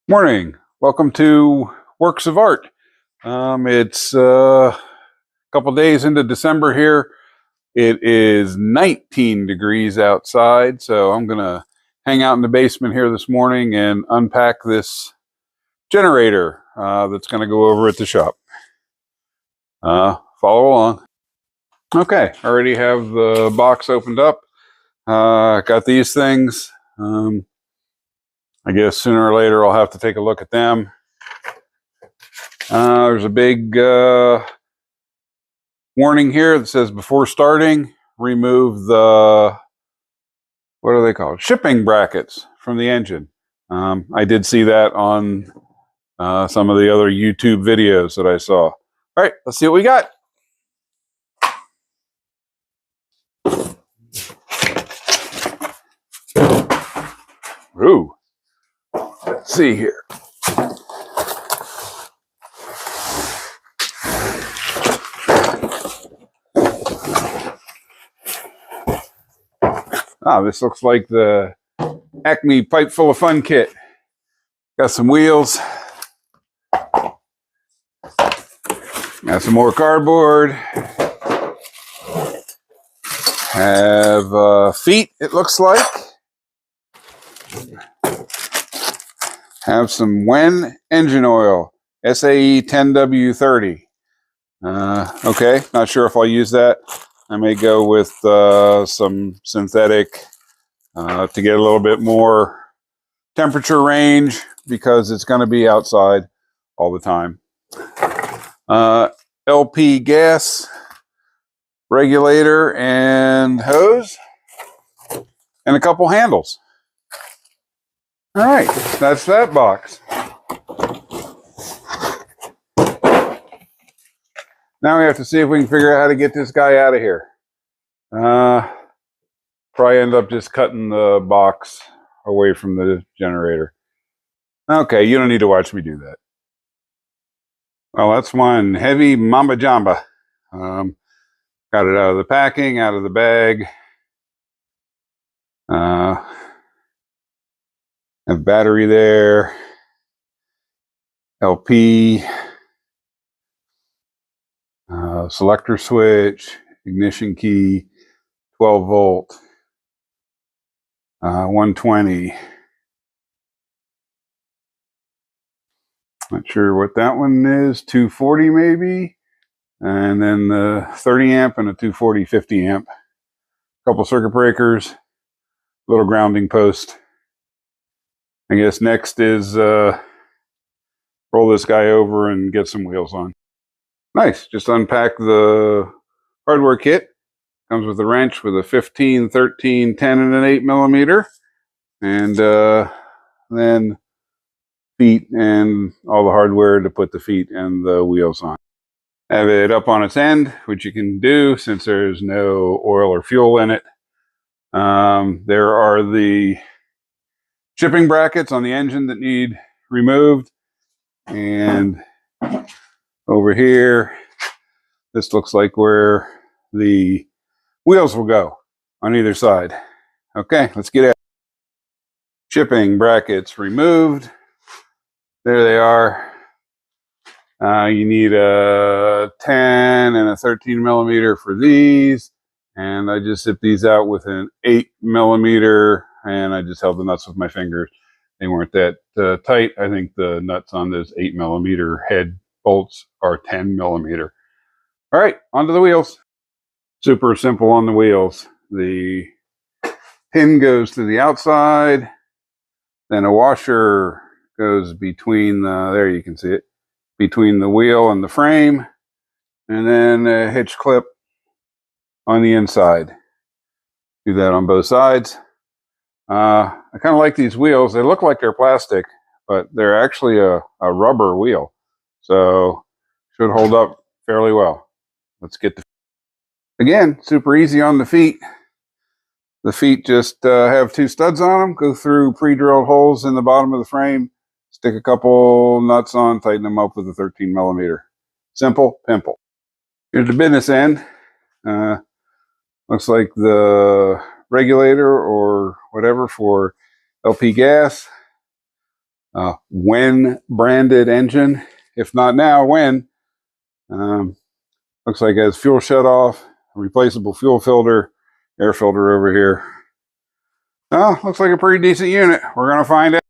Morning. Welcome to Works of Art. It's a couple days into December here. It is 19 degrees outside, so I'm going to hang out in the basement here this morning and unpack this generator that's going to go over at the shop. Follow along. Okay, already have the box opened up. Got these things. I guess sooner or later I'll have to take a look at them. There's a big warning here that says before starting, remove the, what are they called? Shipping brackets from the engine. I did see that on some of the other YouTube videos that I saw. All right, let's see what we got. Ooh, let's see here. This looks like the Acme Pipe Full of Fun kit. Got some wheels. Got some more cardboard. Have feet, it looks like. Have some Wen engine oil, SAE 10W30. Okay, not sure if I'll use that. I may go with some synthetic to get a little bit more temperature range because it's going to be outside all the time. LP gas regulator and hose and a couple handles. All right, that's that box. Now we have to see if we can figure out how to get this guy out of here. Probably end up just cutting the box away from the generator. Okay, you don't need to watch me do that. Well, that's one heavy mamba jamba. Got it out of the packing, out of the bag. Have battery there. LP. Selector switch, ignition key, 12 volt, 120. Not sure what that one is, 240 maybe. And then the 30 amp and a 240 50 amp. Couple circuit breakers, little grounding post. I guess next is roll this guy over and get some wheels on. Nice, just unpack the hardware kit. Comes with a wrench with a 15, 13, 10, and an 8 millimeter. And then feet and all the hardware to put the feet and the wheels on. Have it up on its end, which you can do since there's no oil or fuel in it. There are the shipping brackets on the engine that need removed. And over here, this looks like where the wheels will go on either side. Okay, let's get it. Shipping brackets removed. There they are. You need a 10 and a 13 millimeter for these. And I just zipped these out with an 8 millimeter and I just held the nuts with my fingers. They weren't that tight. I think the nuts on those 8 millimeter head bolts are 10 millimeter. All right, onto the wheels. Super simple on the wheels. The pin goes to the outside. Then a washer goes between the, there you can see it, between the wheel and the frame. And then a hitch clip on the inside. Do that on both sides. I kind of like these wheels. They look like they're plastic, but they're actually a rubber wheel. So should hold up fairly well. Let's get the, again, super easy on the feet. The feet just have two studs on them, go through pre-drilled holes in the bottom of the frame, stick a couple nuts on, tighten them up with a 13 millimeter. Simple, pimple. Here's the business end. Looks like the regulator or whatever for LP gas. When branded engine. If not now, when? Looks like it has fuel shutoff, replaceable fuel filter, air filter over here. Oh, looks like a pretty decent unit. We're going to find out.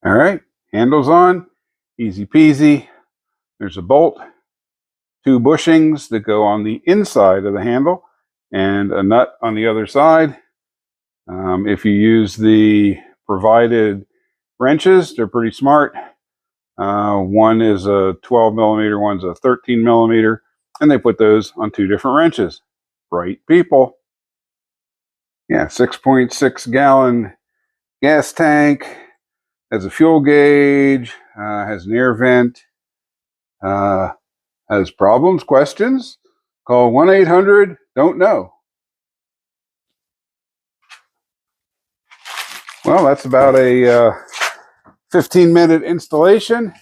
All right, handles on, easy peasy. There's a bolt, 2 bushings that go on the inside of the handle, and a nut on the other side. If you use the provided wrenches, they're pretty smart. One is a 12 millimeter, one's a 13 millimeter, and they put those on 2 different wrenches. Bright people. Yeah, 6.6 gallon gas tank, has a fuel gauge, has an air vent, has problems, questions, call 1-800-DON'T-KNOW. Well, that's about a 15-minute installation.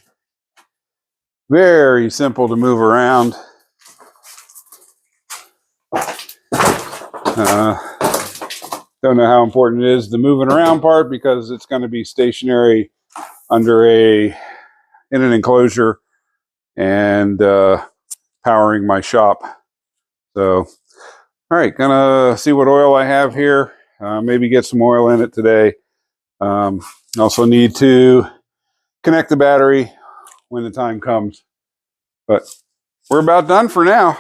Very simple to move around. Don't know how important it is, the moving around part, because it's going to be stationary under in an enclosure and powering my shop. So, all right, gonna see what oil I have here. Maybe get some oil in it today. Also need to connect the battery when the time comes. But we're about done for now.